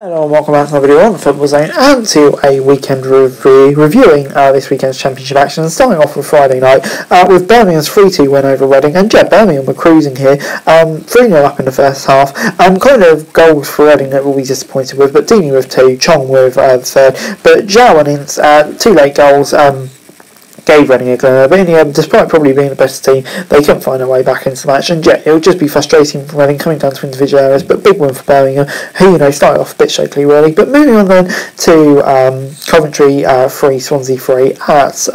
Hello and welcome back to another video on the Football Zone and to a weekend reviewing this weekend's Championship action. Starting off with Friday night with Birmingham's 3-2 win over Reading, and Birmingham were cruising here, 3-0 up in the first half. Kind of goals for Reading that we'll be disappointed with, but Deeney with 2, Chong with the third, but Zhao and Ince, 2 late goals. Gave Reading a glimmer, but in the end, despite probably being the best team, they couldn't find their way back into the match, and it'll just be frustrating for Reading coming down to individual errors, but big win for Birmingham, who, started off a bit shakily really. But moving on then to Coventry 3, Swansea 3 at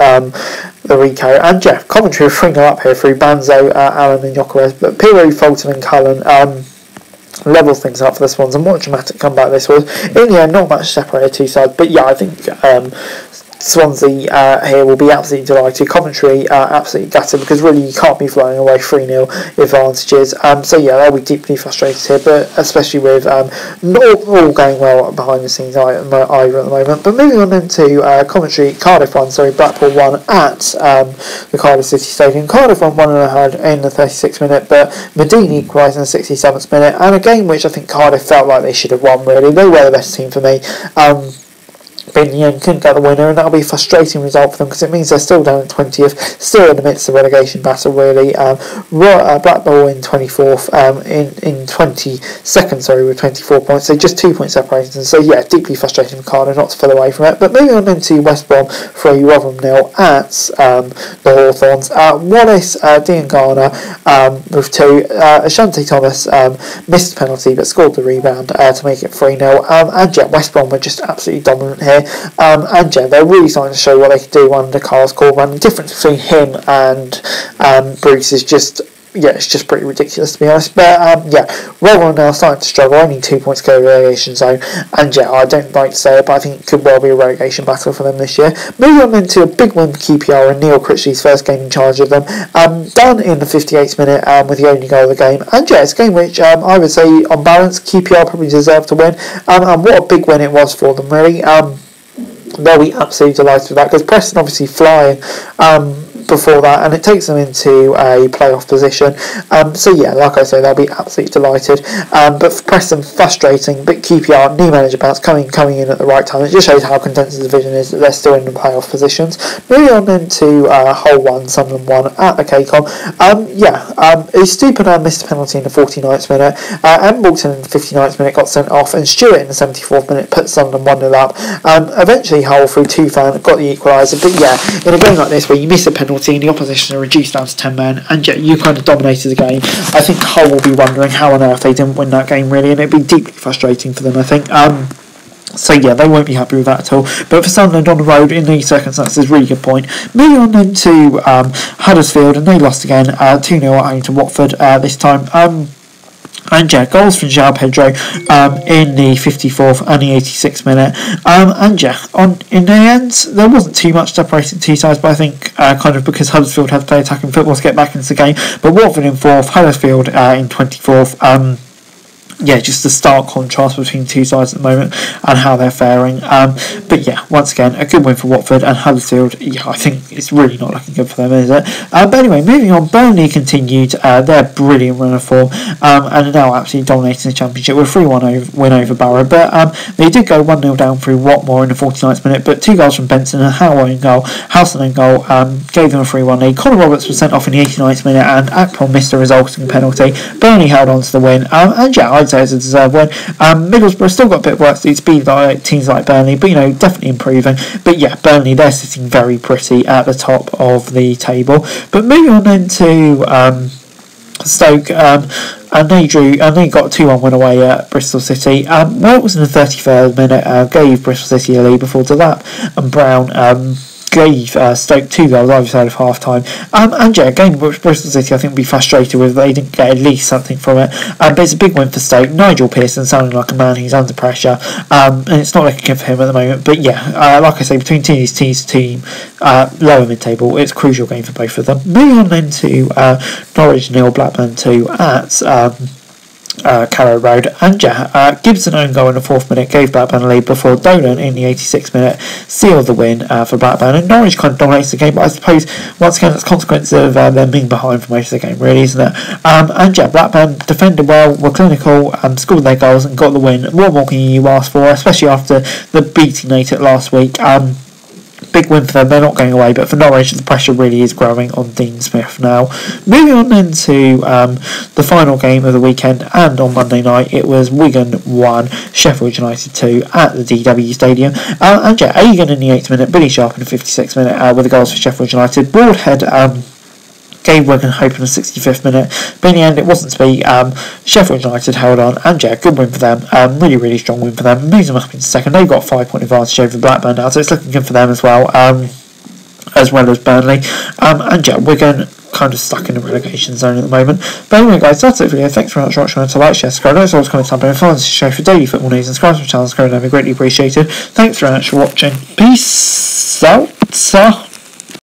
the Rico, and Coventry are 3-0 up here through Banzo, Allen and Gyökeres, but Pirou, Fulton and Cullen level things up for the Swans, and what a dramatic comeback this was. In the end, not much separated two sides, but I think Swansea here will be absolutely delighted. Coventry absolutely gutted, because really you can't be flying away 3-0 advantages. They'll be deeply frustrated here, but especially with not all going well behind the scenes either at the moment. But moving on then to Cardiff 1, Blackpool 1 at the Cardiff City Stadium. Cardiff won 1-0 in the 36th minute, but Medini equalised in the 67th minute, and a game which I think Cardiff felt like they should have won really. They were the best team for me. But in the end, couldn't get the winner, and that'll be a frustrating result for them, because it means they're still down at 20th, still in the midst of the relegation battle really. Blackpool in 24th, in 22nd, with 24 points, so just 2 points separated, so deeply frustrating for Cardiff not to pull away from it. But moving on into West Brom 3, Rotherham 0 at the Hawthorns. Wallace, Dean Garner with 2, Ashanti Thomas missed the penalty but scored the rebound to make it 3-0, and West Brom were just absolutely dominant here. They're really starting to show what they can do under Carlos Corberan. The difference between him and Bruce is just it's just pretty ridiculous, to be honest. But Rotherham now starting to struggle, only 2 points to go to the relegation zone, and I don't like to say it, but I think it could well be a relegation battle for them this year. Moving on into a big win for QPR and Neil Critchley's first game in charge of them, done in the 58th minute with the only goal of the game. And it's a game which I would say on balance QPR probably deserved to win, and what a big win it was for them really. They'll be absolutely delighted with that, because Preston obviously flying before that, and it takes them into a playoff position. Like I say, they'll be absolutely delighted. But for Preston, frustrating. But QPR, new manager bounce coming in at the right time. It just shows how condensed the division is, that they're still in the playoff positions. Moving on into Hull 1, Sunderland 1 at the KCOM. Estupiñán missed a penalty in the 49th minute. Embleton in the 59th minute got sent off, and Stewart in the 74th minute put Sunderland 1-0 up. Eventually Hull through 2 fans got the equaliser. But in a game like this where you miss a penalty and the opposition are reduced down to 10 men, and you kind of dominated the game, I think Hull will be wondering how on earth they didn't win that game really, and it'd be deeply frustrating for them, I think. They won't be happy with that at all. But for Sunderland on the road in these circumstances, really good point. Moving on then to Huddersfield, and they lost again 2-0 at home to Watford this time. And goals from João Pedro in the 54th and the 86th minute. In the end, there wasn't too much separating two sides, but I think kind of because Huddersfield had to play attacking football to get back into the game. But Watford in 4th, Huddersfield in 24th. Just the stark contrast between two sides at the moment and how they're faring. Once again, a good win for Watford, and Huddersfield, I think it's really not looking good for them, is it? But anyway, moving on, Burnley continued their brilliant run of form and are now absolutely dominating the Championship with a 3-1 win over Barrow. But they did go 1-0 down through Watmore in the 49th minute, but 2 goals from Benson and Howson in goal gave them a 3-1 lead. Conor Roberts was sent off in the 89th minute, and Akpom missed a resulting penalty. Burnley held on to the win, I'd say it's a deserved win. Middlesbrough still got a bit of work to do to beat teams like Burnley, but definitely improving. But Burnley, they're sitting very pretty at the top of the table. But moving on then to Stoke, and they got a 2-1 win away at Bristol City. It was in the 33rd minute, gave Bristol City a lead before Delap and Brown gave Stoke 2 goals either side of half time. Again, Bristol City I think will be frustrated with, they didn't get at least something from it. But it's a big win for Stoke. Nigel Pearson sounding like a man who's under pressure, and it's not looking good for him at the moment. But like I say, between these team lower mid-table, it's a crucial game for both of them. Moving on then to Norwich 0, Blackburn 2 at Carrow Road, and Gibson own goal in the 4th minute gave Blackburn a lead before Dolan in the 86th minute sealed the win for Blackburn. And Norwich kind of dominates the game, but I suppose once again it's consequence of them being behind for most of the game, really, isn't it? Blackburn defended well, were clinical, scored their goals and got the win. What more can you ask for, especially after the beating they took last week? Big win for them, they're not going away, but for Norwich the pressure really is growing on Dean Smith now. Moving on then to the final game of the weekend, and on Monday night it was Wigan 1, Sheffield United 2 at the DW Stadium. Egan in the 8th minute, Billy Sharp in the 56th minute with the goals for Sheffield United. Broadhead gave Wigan hope in the 65th minute, but in the end it wasn't to be. Sheffield United held on, and good win for them, really, really strong win for them, moves them up into second. They've got a 5-point advantage over Blackburn now, so it's looking good for them as well as Burnley, Wigan kind of stuck in the relegation zone at the moment. But anyway guys, that's it for the video. Thanks very much for watching. To like, share, subscribe, notice what's coming up, and follow this show for daily football news, and subscribe to my channel, that'd be greatly appreciated. Thanks very much for watching. Peace out.